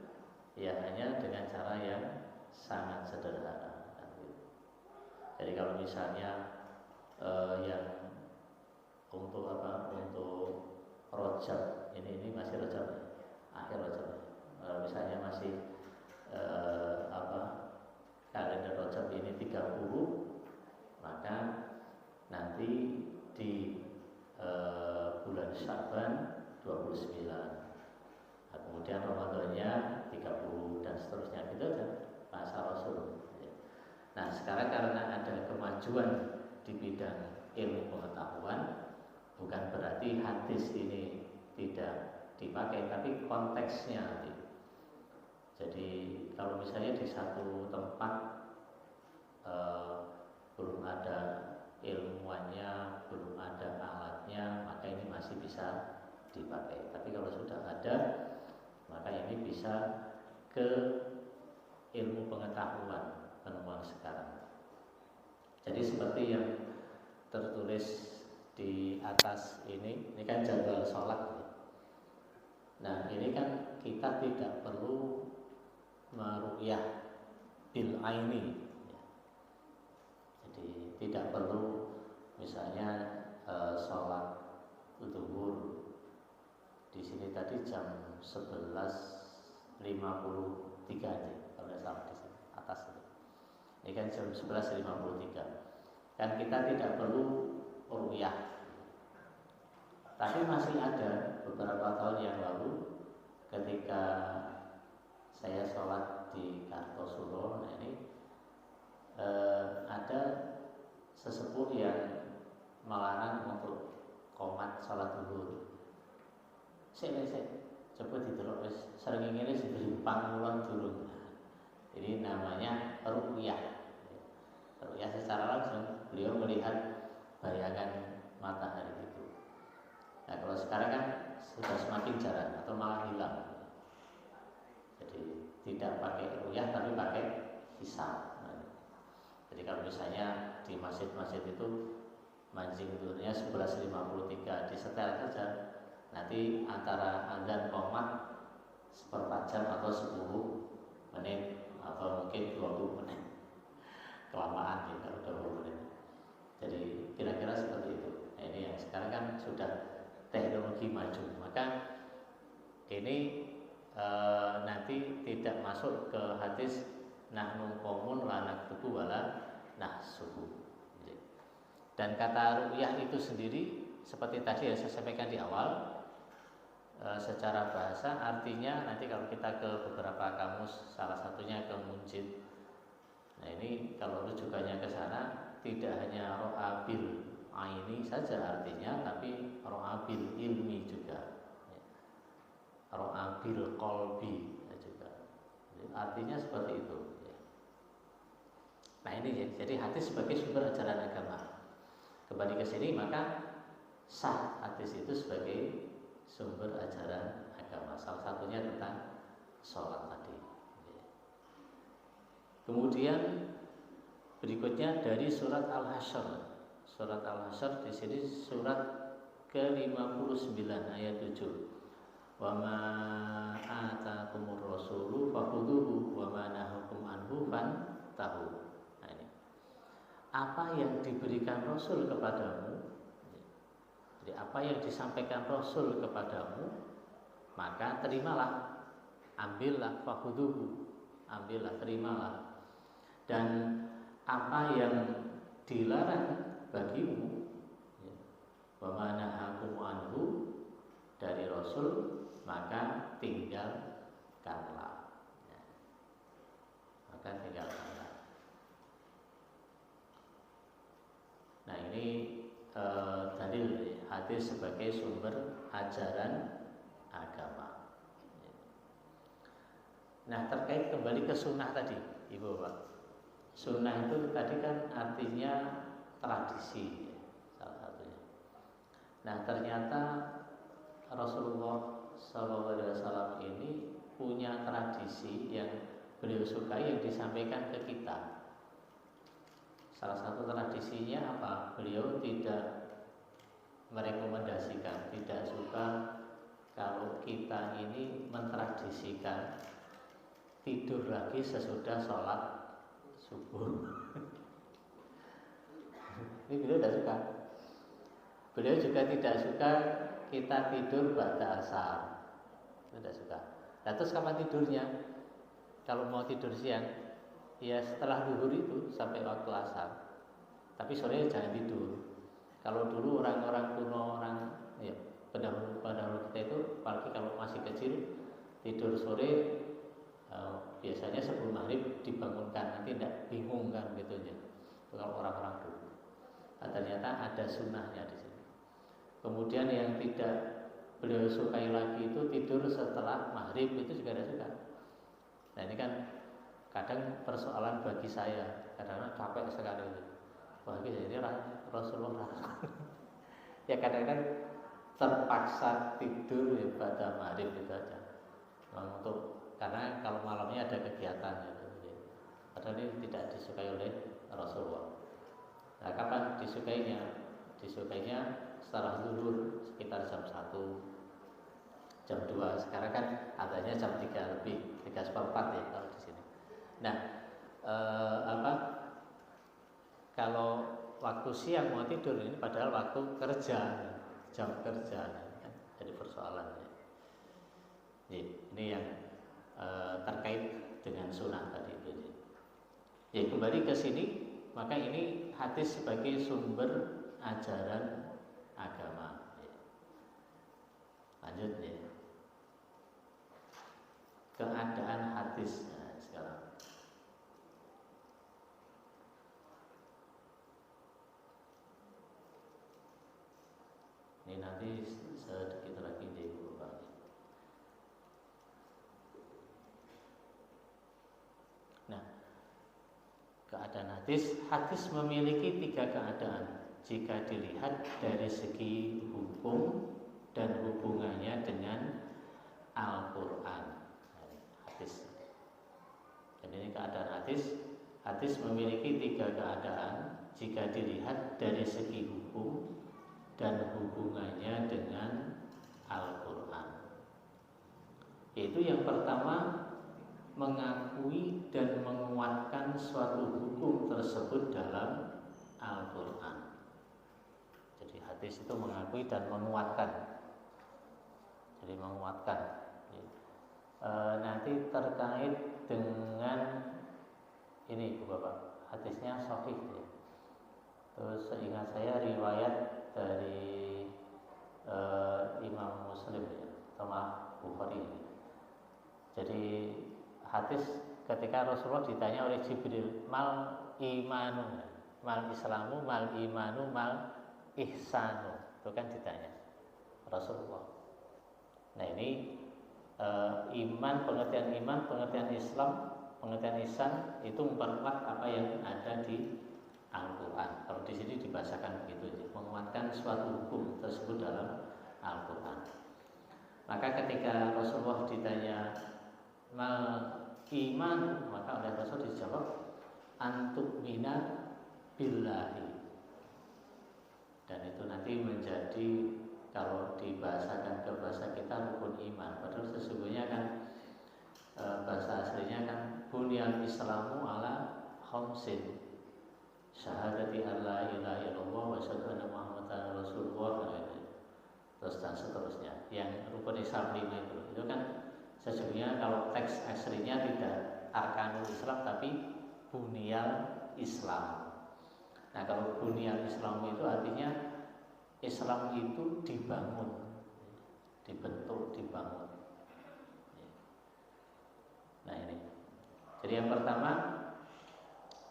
ya hanya dengan cara yang sangat sederhana. Jadi kalau misalnya yang untuk apa? Untuk Rajab ini masih Rajab, akhir Rajab. Kalau misalnya masih kalender Rajab ini 30, maka nanti di bulan Sya'ban 29. Nah, kemudian Ramadannya 30 dan seterusnya gitu aja masa Rasul. Nah, sekarang karena ada kemajuan di bidang ilmu pengetahuan, bukan berarti hadis ini tidak dipakai, tapi konteksnya. Jadi kalau misalnya di satu tempat belum ada ilmuannya, belum ada alatnya, maka ini masih bisa dipakai. Tapi kalau sudah ada, maka ini bisa ke ilmu pengetahuan penemuan sekarang. Jadi seperti yang tertulis di atas ini kan jadwal sholat. Nah, ini kan kita tidak perlu meru'yah bil aini. Jadi tidak perlu misalnya sholat zuhur di sini tadi jam 11.53 nih, kalau tidak salah di sini atas ini. Ini kan jam 11.53. Kan kita tidak perlu ru'yah. Tapi masih ada beberapa tahun yang lalu ketika saya sholat di Kartosuro, nah ini ada sesepuh yang melarang untuk qomat sholat zuhur. Sik coba didelok wis sering ngene sing pangulon durung. Ini namanya ru'yah. Ru'yah secara langsung beliau melihat bayangan matahari itu. Nah, kalau sekarang kan sudah semakin jarang atau malah hilang. Jadi tidak pakai ru'yah tapi pakai hisab. Jadi kalau misalnya di masjid-masjid itu mancing zuhurnya 11.53 disetel saja. Nanti antara azan qomat seperempat jam atau 10 menit atau mungkin 20 menit. Kelamaan ya kalau 20 menit. Jadi kira-kira seperti itu. Nah, ini yang sekarang kan sudah teknologi maju. Maka ini nanti tidak masuk ke hadis nahnu qaumun la naktubu wala nahsubu. Dan kata ru'yah itu sendiri seperti tadi yang saya sampaikan di awal, secara bahasa artinya nanti kalau kita ke beberapa kamus, salah satunya ke Munjid. Nah, ini kalau rujukannya ke sana tidak hanya ro'a bil aini saja artinya, tapi ro'a bil ilmi juga, ro'a bil qalbi juga. Jadi, artinya seperti itu. Nah ini ya, jadi hadis sebagai sumber ajaran agama. Kembali ke sini, maka sah hadis itu sebagai sumber ajaran agama. Salah satunya tentang sholat tadi. Kemudian berikutnya dari surat Al-Hasyr. Surat Al-Hasyr di sini surat ke-59 ayat 7. Wa ma atakumur rasulu fakhudhuhu wa ma nahakum anhu fantahu. Nah ini. Apa yang diberikan Rasul kepadamu, jadi apa yang disampaikan Rasul kepadamu, maka terimalah, ambillah, fakhudhuhu, ambillah, terimalah. Dan apa yang dilarang bagimu, wa ma nahakum anhu, dari Rasul, maka tinggalkanlah. Maka tinggalkanlah. Nah ini dalil hadis sebagai sumber ajaran agama. Nah terkait kembali ke sunnah tadi, Ibu Bapak. Sunnah itu tadi kan artinya tradisi, salah satunya. Nah ternyata Rasulullah SAW ini punya tradisi yang beliau sukai yang disampaikan ke kita. Salah satu tradisinya apa? Beliau tidak merekomendasikan, tidak suka kalau kita ini mentradisikan tidur lagi sesudah sholat subuh. Ini beliau tidak suka. Beliau juga tidak suka kita tidur ba'da asar. Tidak suka. Nah, terus kapan tidurnya? Kalau mau tidur siang, ya setelah zuhur itu sampai waktu asar. Tapi sore jangan tidur. Kalau dulu orang-orang kuno, orang ya pendahulu kita itu, apalagi kalau masih kecil, tidur sore biasanya sebelum maghrib dibangunkan, nanti tidak bingung kan gitu ya. Kalau orang-orang dulu. Nah, ternyata ada sunnahnya di sini. Kemudian yang tidak beliau sukai lagi itu tidur setelah maghrib, itu juga tidak suka. Nah ini kan kadang persoalan bagi saya, kadang-kadang capek sekali itu. Bagi saya ini Rasulullah. Ya kadang-kadang terpaksa tidur ya pada maghrib itu aja. Memang untuk karena kalau malamnya ada kegiatan gitu. Padahal ini tidak disukai oleh Rasulullah. Nah kapan disukainya? Disukainya setelah zuhur sekitar jam 1, jam 2. Sekarang kan adanya jam 3 lebih, 3/4 ya kalau di sini. Nah, kalau waktu siang mau tidur ini padahal waktu kerja, jam kerja, kan? Jadi persoalannya. Ini yang terkait dengan sunnah tadi itu. Ya kembali ke sini, maka ini hadis sebagai sumber ajaran agama. Lanjut ya. Keadaan hadisnya sekarang. Ini nanti sedikit lagi deh Bapak. Nah, keadaan hadis memiliki 3 keadaan jika dilihat dari segi hukum dan hubungannya dengan Al-Quran. Hadis. Jadi ini keadaan hadis memiliki 3 keadaan jika dilihat dari segi hukum dan hubungannya dengan Al-Quran. Yaitu yang pertama, mengakui dan menguatkan suatu hukum tersebut dalam Al-Quran. Jadi hadis itu mengakui dan menguatkan. Jadi menguatkan. Nanti terkait dengan ini Bu Bapak, hadisnya sahih ya. Terus seingat saya riwayat dari Imam Muslim ya, sama Bukhari ini. Jadi hadis ketika Rasulullah ditanya oleh Jibril, mal imanu, mal islamu, mal imanu, mal ihsanu? Itu kan ditanya Rasulullah. Nah ini pengertian iman, pengertian Islam, pengertian ihsan itu memperkuat apa yang ada di Al-Quran. Kalau di sini dibahasakan begitu, menguatkan suatu hukum tersebut dalam Al-Quran. Maka ketika Rasulullah ditanya iman, maka oleh Rasul dijawab antu'mina billahi. Dan itu nanti menjadi, kalau dibahasakan ke bahasa kita, rukun iman. Padahal sesungguhnya kan bahasa aslinya kan bunyal islamu ala khamsin, syahadati alla ilaha illallah wa asyhadu anna muhammadan rasulullah, terus dan seterusnya. Yang rukun Islam 5 itu kan sesungguhnya kalau teks aslinya tidak arkanul Islam tapi bunyal Islam. Nah kalau bunyal Islam itu artinya Islam itu dibangun, dibentuk, dibangun. Nah ini. Jadi yang pertama,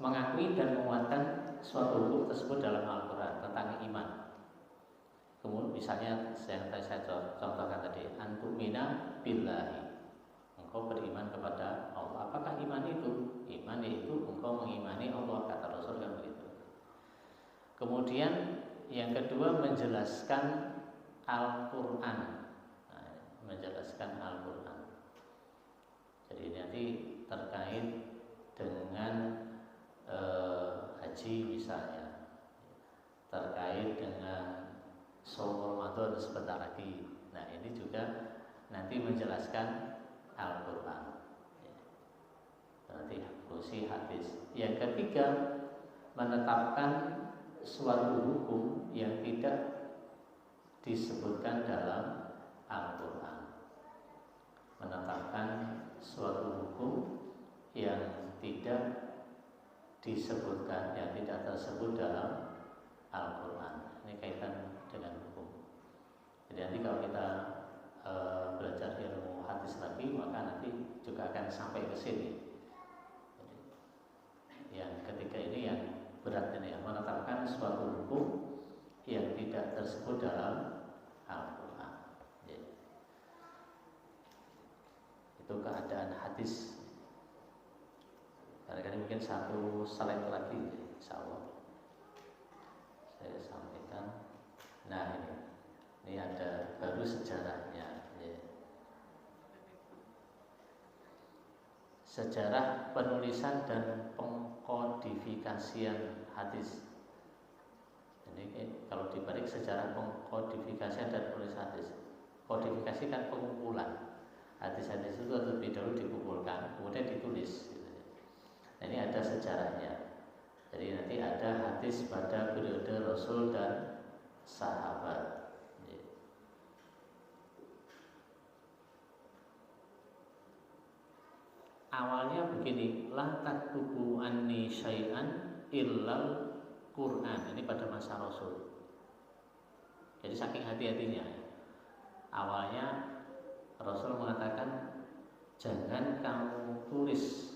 mengakui dan menguatkan suatu hukum tersebut dalam Al-Quran tentang iman. Kemudian misalnya yang tadi saya contohkan tadi, antu'mina billahi, engkau beriman kepada Allah. Apakah iman itu? Iman itu engkau mengimani Allah, kata Rasul kan begitu. Kemudian yang kedua, menjelaskan Al-Quran. Nah, menjelaskan Al-Quran. Jadi nanti terkait dengan haji misalnya, terkait dengan shaum Ramadan sebentar lagi. Nah ini juga nanti menjelaskan Al-Quran. Nanti fungsi hadis. Yang ketiga, menetapkan suatu hukum yang tidak disebutkan dalam Al-Quran. Menetapkan suatu hukum yang tidak disebutkan, yang tidak tersebut dalam Al-Quran. Ini kaitan dengan hukum. Jadi nanti kalau kita belajar ilmu hadis lagi, maka nanti juga akan sampai ke sini. Jadi, yang ketiga ini yang berat ini, yang menetapkan suatu hukum yang tidak tersebut dalam Al-Quran. Jadi, itu keadaan hadis. Kadang-kadang mungkin satu slide lagi, insya Allah saya sampaikan. Nah ini ada baru sejarahnya. Sejarah penulisan dan pengkodifikasian hadis. Jadi kalau dibalik sejarah pengkodifikasian dan penulisan hadis, kodifikasi kan pengumpulan. Hadis-hadis itu lebih dahulu dikumpulkan, kemudian ditulis. Nah, ini ada sejarahnya. Jadi nanti ada hadis pada periode Rasul dan sahabat. Awalnya begini, la taktubu anni syai'an illal Quran. Ini pada masa Rasul. Jadi saking hati-hatinya. Awalnya Rasul mengatakan, jangan kamu tulis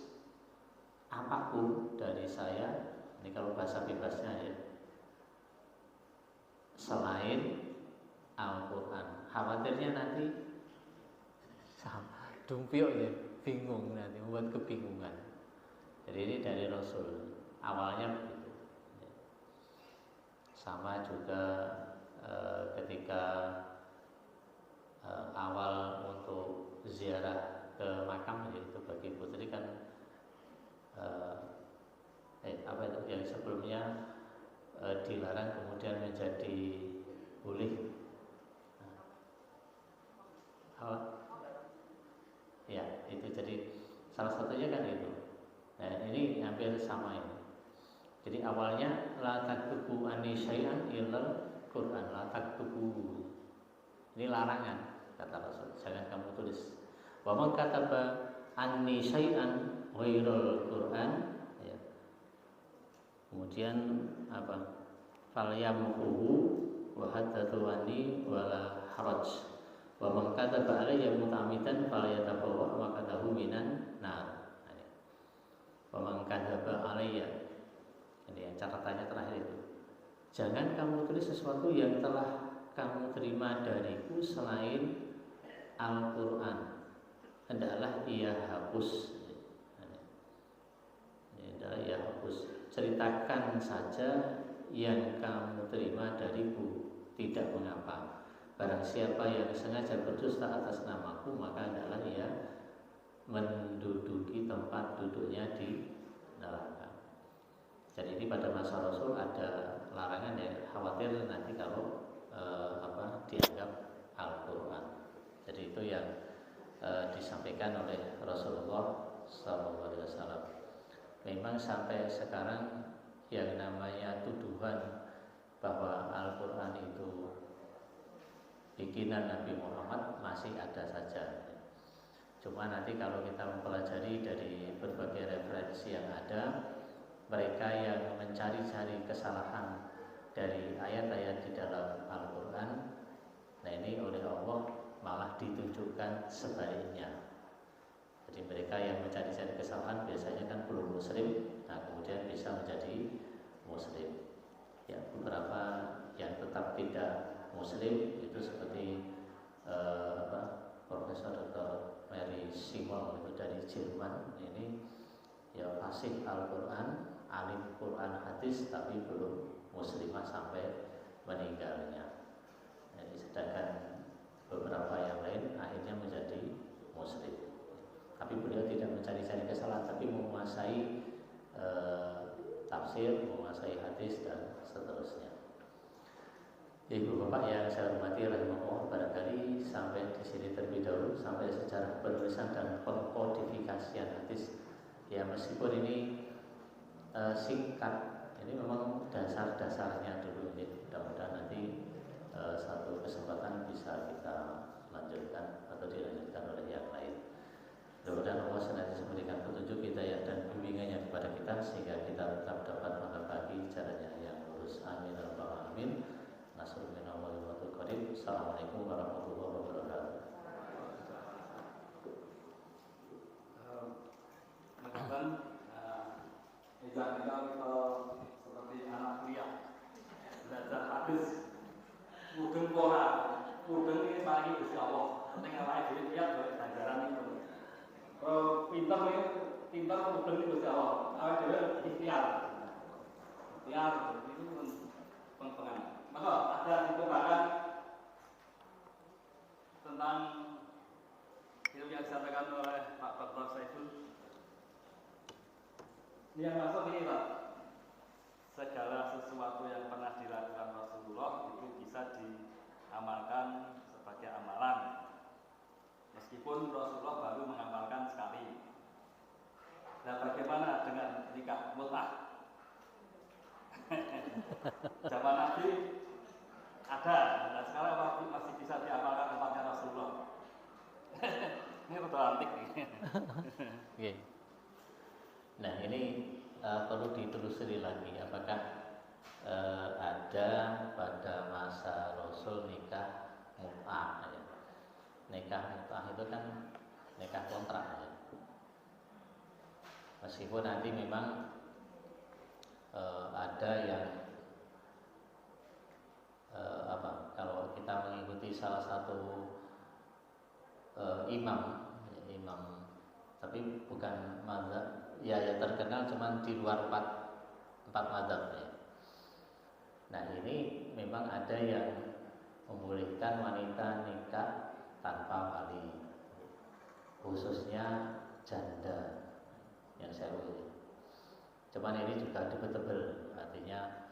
apapun dari saya, ini kalau bahasa bebasnya ya, selain Al-Quran. Khawatirnya nanti dumpiok ya, bingung nanti, membuat kebingungan. Jadi ini dari Rasul awalnya begitu. Sama juga ketika awal untuk ziarah ke makam, yaitu bagi putri kan apa itu yang sebelumnya dilarang kemudian menjadi boleh. Ya itu jadi salah satunya kan itu. Nah ini hampir sama ini. Jadi awalnya la taktubu anni syai'an illal Quran, la taktubu. Ini larangan kata Rasul, jangan kamu tulis. Wa man kataba anni syai'an ghairal Quran, ya. Kemudian apa? Falyamquhu wa hadatsu anni wala haraj. Wa man kataba alayya muta'ammidan falyatabawwa maqadahu minan nar. Wa man kataba alayya, ini yang catatannya terakhir itu, Jangan kamu tulis sesuatu yang telah kamu terima dariku selain Al-Quran. Hendaklah ia hapus. Hendaklah ia hapus. Ceritakan saja yang kamu terima dariku, tidak mengapa. Barang siapa yang sengaja berdusta atas namaku, maka hendaklah ia menduduki tempat duduknya di neraka. Jadi ini pada masa Rasul ada larangan ya, khawatir nanti kalau dianggap Al-Quran. Jadi itu yang disampaikan oleh Rasulullah SAW. Memang sampai sekarang yang namanya tuduhan bahwa Al-Quran itu bikinan Nabi Muhammad masih ada saja. Cuma nanti kalau kita mempelajari dari berbagai referensi yang ada, mereka yang mencari-cari kesalahan dari ayat-ayat di dalam Al-Quran, nah ini oleh Allah malah ditunjukkan sebaliknya. Jadi mereka yang mencari-cari kesalahan biasanya kan belum muslim, nah kemudian bisa menjadi muslim. Ya, beberapa yang tetap tidak muslim itu seperti Profesor Dr. Mary Simon itu dari Jerman, ini ya fasih Al-Quran, alim Quran hadis, tapi belum muslimah sampai meninggalnya. Jadi sedangkan beberapa yang lain akhirnya menjadi muslim. Tapi beliau tidak mencari-cari kesalahan, tapi menguasai tafsir, menguasai hadis dan seterusnya. Ibu bapak yang saya hormati rahimahullah, barangkali sampai di sini terlebih dahulu, sampai sejarah penulisan dan pengkodifikasian hadis. Ya meskipun ini singkat, ini memang dasar-dasarnya dulu. Mudah-mudahan nanti satu kesempatan bisa kita lanjutkan atau dilanjutkan oleh yang lain. Mudah-mudahan Allah senantiasa memberikan petunjuk, hidayah dan bimbingannya kepada kita sehingga kita tetap dapat menepati jalannya yang lurus. Amin ya rabbal alamin. Assalamualaikum warahmatullahi wabarakatuh. Kita seperti anak kuliah belajar hadis, mudeng pola, mudeng ini paling Gusti Allah. Penting awake dhewe lihat ganjaran itu. Pinter mudeng itu Gusti Allah. Awake dhewe ikhtiar. Ikhtiar itu penting. Maka ada dikembangkan tentang ilmu yang disampaikan oleh Pak Dr. Saiful. Ini yang masuk ini Pak, segala sesuatu yang pernah dilakukan Rasulullah itu bisa diamalkan sebagai amalan, meskipun Rasulullah baru mengamalkan sekali. Nah bagaimana dengan nikah mut'ah? Zaman Nabi ada, dan sekarang masih bisa diamalkan tempatnya Rasulullah. Ini betul antik nih. Okay. Nah ini perlu ditelusuri lagi, apakah ada pada masa Rasul nikah mut'ah ya. Nikah mut'ah itu kan nikah kontrak ya. Meskipun nanti memang ada yang kalau kita mengikuti salah satu imam, tapi bukan mazhab, ya terkenal cuman di luar empat mazhab ya. Nah ini memang ada yang membolehkan wanita nikah tanpa wali, khususnya janda yang saya urus. Cuman ini juga debatable, artinya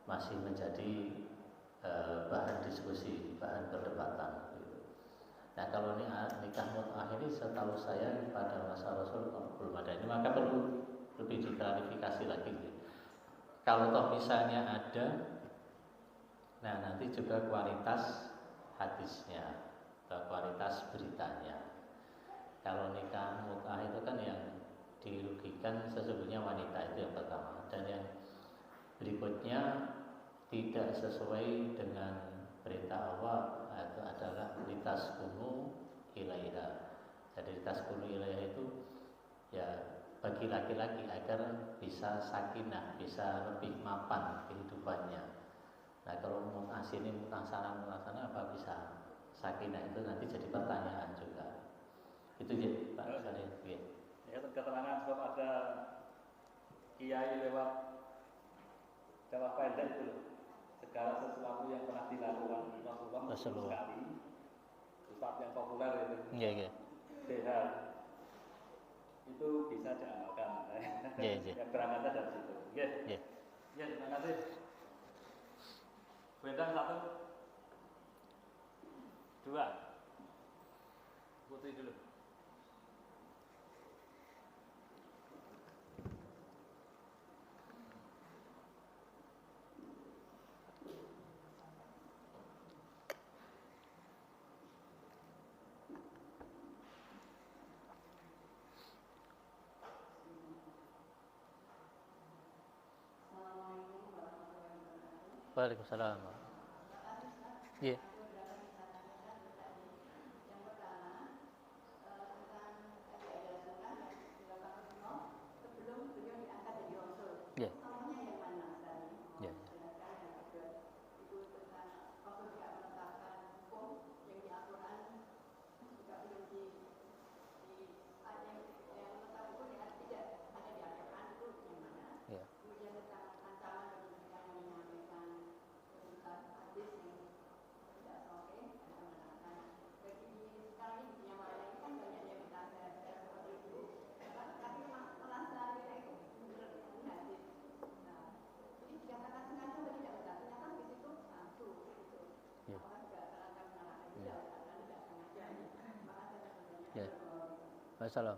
masih menjadi bahan diskusi, bahan perdebatan. Nah kalau ini nikah mut'ah ini setahu saya pada masa Rasul belum ada ini, maka perlu lebih diklarifikasi lagi. Kalau toh misalnya ada, nah nanti juga kualitas hadisnya, kualitas beritanya. Kalau nikah mut'ah itu kan yang dirugikan sesungguhnya wanita itu yang pertama, dan yang berikutnya tidak sesuai dengan perintah Allah, itu adalah litaskunu ilaiha. Jadi litaskunu ilaiha itu ya bagi laki-laki agar bisa sakinah, bisa lebih mapan kehidupannya. Nah kalau mut'ah sini, mut'ah sana apa bisa sakinah, itu nanti jadi pertanyaan juga. Itu ya Pak Syarif. Ya keterangan sebab ada kiai lewat jawab pendek itu loh. Segala sesuatu yang pernah dilakukan Rasulullah sekali. Ustaz yang populer itu. Iya. BH itu bisa diamalkan. Yang berangkatnya dari situ. Iya. Ya, terima kasih. Bentang 1, 2. Putri dulu. Waalaikumsalam. Iya. Masalah.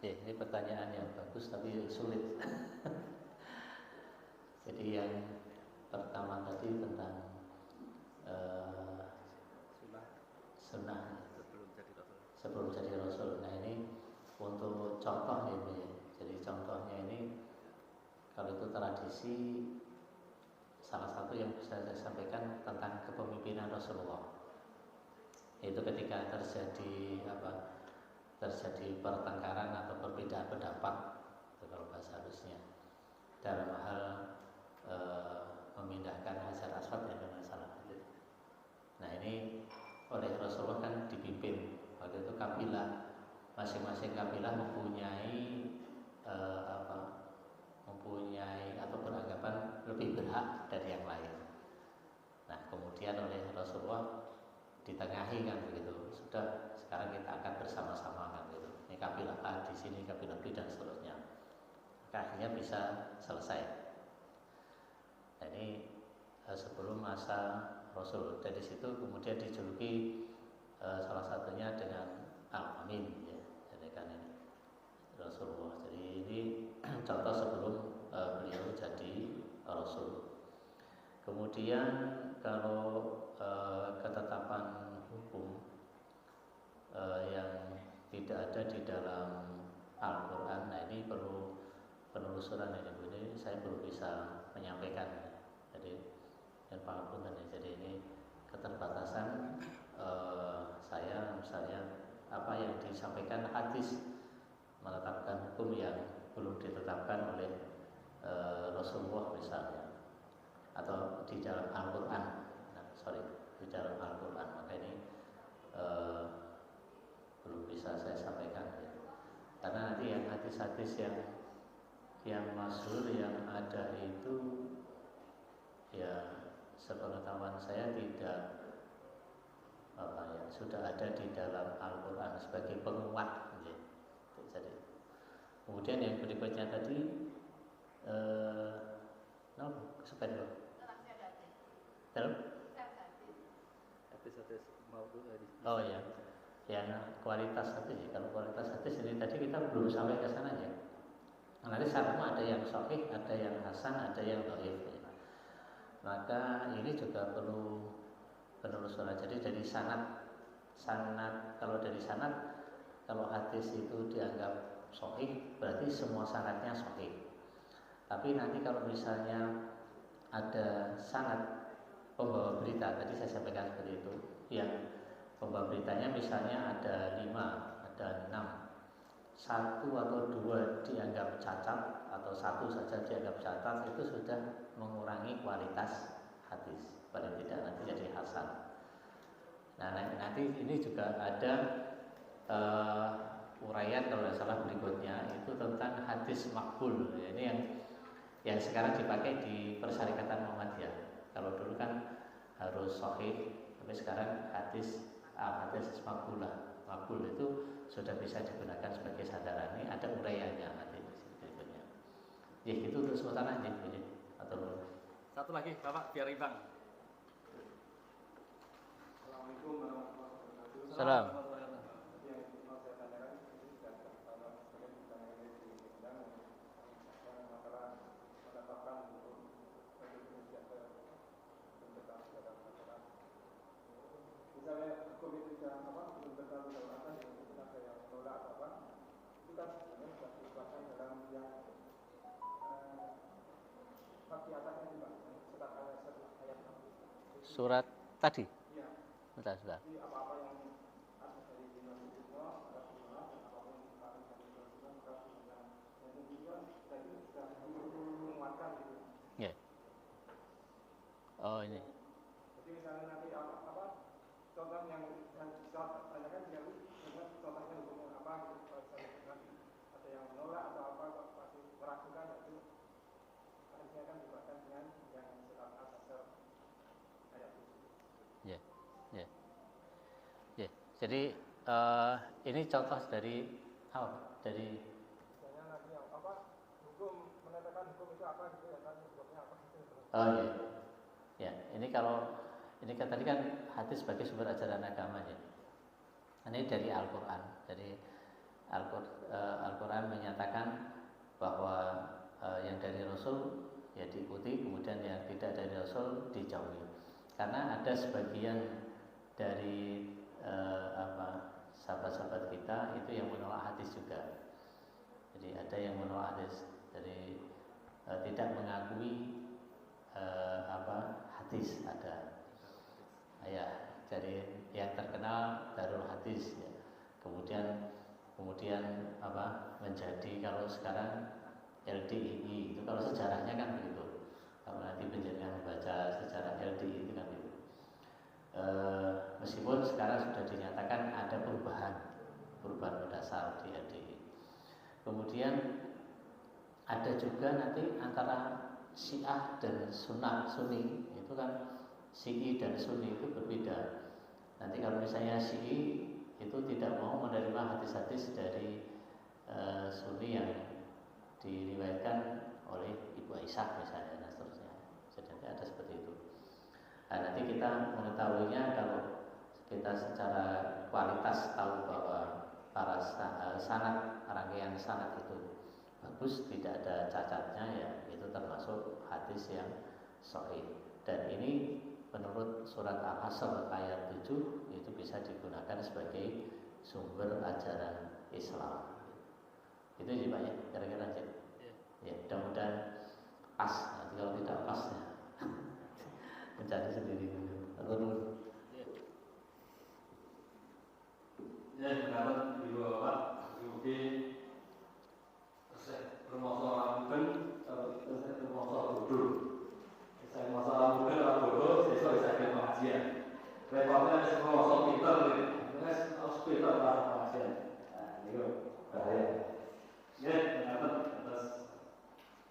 Ini pertanyaan yang bagus tapi sulit. Jadi yang pertama tadi tentang sunnah sebelum jadi Rasul. Nah ini untuk contohnya ini. Jadi contohnya ini kalau itu tradisi, salah satu yang bisa saya sampaikan tentang kepemimpinan Rasulullah. Itu ketika terjadi pertengkaran atau perbedaan pendapat, kalau bahasa halusnya, dalam hal memindahkan Hajar Aswad yang masalah itu. Nah ini oleh Rasulullah kan dipimpin waktu itu kabilah, masing-masing kabilah mempunyai atau beranggapan lebih berhak dari yang lain. Nah kemudian oleh Rasulullah ditengahi kan begitu, sudah sekarang kita akan bersama-sama kan gitu. Ini kabilah A di sini, kabilah B dan seterusnya. Akhirnya bisa selesai. Nah ini sebelum masa Rasul. Dari situ kemudian dijuluki salah satunya dengan Al-Amin ya. Jadi kan ini Rasulullah. Jadi ini contoh sebelum beliau jadi Rasul. Kemudian kalau ketetapan hukum yang tidak ada di dalam Al-Quran, nah ini perlu penelusuran ini saya belum bisa menyampaikan. Jadi dan pangapunten ya. Jadi ini keterbatasan saya misalnya apa yang disampaikan hadis menetapkan hukum yang belum ditetapkan oleh Rasulullah misalnya, atau di dalam Al-Quran, di dalam Al-Quran, maka ini belum bisa saya sampaikan ya. Karena nanti yang hadis-hadis yang masyhur yang ada itu ya sepengetahuan saya tidak sudah ada di dalam Al-Quran sebagai penguat ya. Jadi kemudian yang berikutnya tadi sepeda dalam hadis mau oh ya, yang kualitas hadis. Kalau kualitas hadis ini tadi kita belum sampai ke sana ya. Nanti syaratnya ada yang sahih, ada yang hasan, ada yang dhaif. Maka ini juga perlu penelusuran. Jadi dari sanad kalau dari sanad, kalau hadis itu dianggap sahih, berarti semua sanadnya sahih. Tapi nanti kalau misalnya ada sanad pembawa berita, tadi saya sampaikan seperti itu, yang pembawa beritanya misalnya ada 5, ada 6, satu atau dua dianggap cacat atau satu saja dianggap cacat, itu sudah mengurangi kualitas hadis, paling tidak nanti jadi hasan. Nah nanti ini juga ada uraian kalau tidak salah berikutnya itu tentang hadis makbul. Ini yang sekarang dipakai di Persyarikatan Muhammadiyah. Kalau dulu kan harus sahih, tapi sekarang hadis makbulah. Makbul itu sudah bisa digunakan sebagai sandaran. Ini ada uraiannya nanti berikutnya. Ya itu untuk sementara aja. Atau satu lagi Bapak biar imbang. Assalamualaikum warahmatullahi wabarakatuh. Salam. Yang mau saya tanyakan ini sudah pertama sekali pertanyaan yang diundang masalah menetapkan untuk belum tetap dalam masalah. Misalnya hukum itu belum tetap dilakukan itu ada yang menolak apa? Itu kan sebenarnya sudah diubahkan dalam yang bagi atasnya juga surat ayat surat tadi. Iya. Sudah. Jadi apa-apa yang ada dari dinasti semua, ada semua, dan apapun yang ada dari dinasti semua, ada semua. Yang juga tadi sudah menguatkan gitu. Ya. Oh ini. Jadi misalnya nanti apa contoh yang saya tanyakan dia dengan contohnya hukum apa gitu, nanti ada yang menolak atau apa masih meragukan itu harusnya kan dibuatkan dengan yang surat Al-Asr ayat 7. Ya. Jadi ini contoh dari dari misalnya nanti yang apa hukum menetapkan hukum itu apa gitu ya kan hukumnya apa gitu. oh iya. Ya, ini kalau ini kan tadi kan hadis sebagai sumber ajaran agama ya. Ini dari Al-Qur'an. Jadi Al-Qur'an menyatakan bahwa yang dari Rasul ya diikuti, kemudian yang tidak dari Rasul dijauhi. Karena ada sebagian dari sahabat-sahabat kita itu yang menolak hadis juga. Jadi ada yang menolak hadis, dari tidak mengakui hadis ada. Ya, dari yang terkenal Darul Hadis ya. Kemudian menjadi kalau sekarang LDII itu kalau sejarahnya kan begitu. Kalau nanti penjenengan membaca sejarah LDII itu kan begitu. Meskipun sekarang sudah dinyatakan ada perubahan mendasar di LDII. Kemudian ada juga nanti antara Syiah dan Sunni itu kan Syi'i dan Sunni itu berbeda. Nanti kalau misalnya Syi'i itu tidak mau menerima hadis-hadis dari Sunni yang diriwayatkan oleh Ibu Aisyah misalnya dan seterusnya. Jadi ada seperti itu. Nah, nanti kita mengetahuinya kalau kita secara kualitas tahu bahwa para sanad, rangkaian sanad itu bagus, tidak ada cacatnya ya, itu termasuk hadis yang sahih. Dan ini menurut surat Al-Asr ayat 7 itu bisa digunakan sebagai sumber ajaran Islam. Itu sih Pak ya, kira-kira aja. Ya, mudah-mudahan pas. Nanti kalau tidak pas ya mencari sendiri dulu. Ya, pendapat di bawah UG permasalahan mungkin permasalahan bodoh. Saya masalah mungkin lah bodoh, saya kira pengajian. Repotnya semua masalah pintar, harus pintar lah pengajian. Nah, itu bahaya. Ya, pendapat atas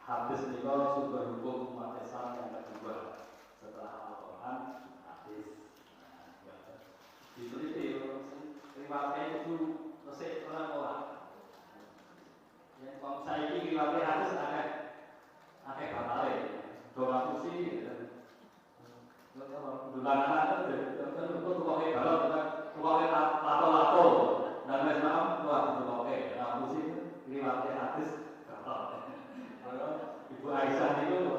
hadis ini sumber hukum umat Islam yang kedua setelah Al-Quran, hadis. Diteliti, riwayatnya itu resik orang. Yang kalau saya ini riwayat hadis ada batalnya. Doa kursi, dulangan itu tukangnya balap, tukangnya lato-lato, dan lain-lain tukangnya kursi riwayat hadis gatal. Ibu Aisyah itu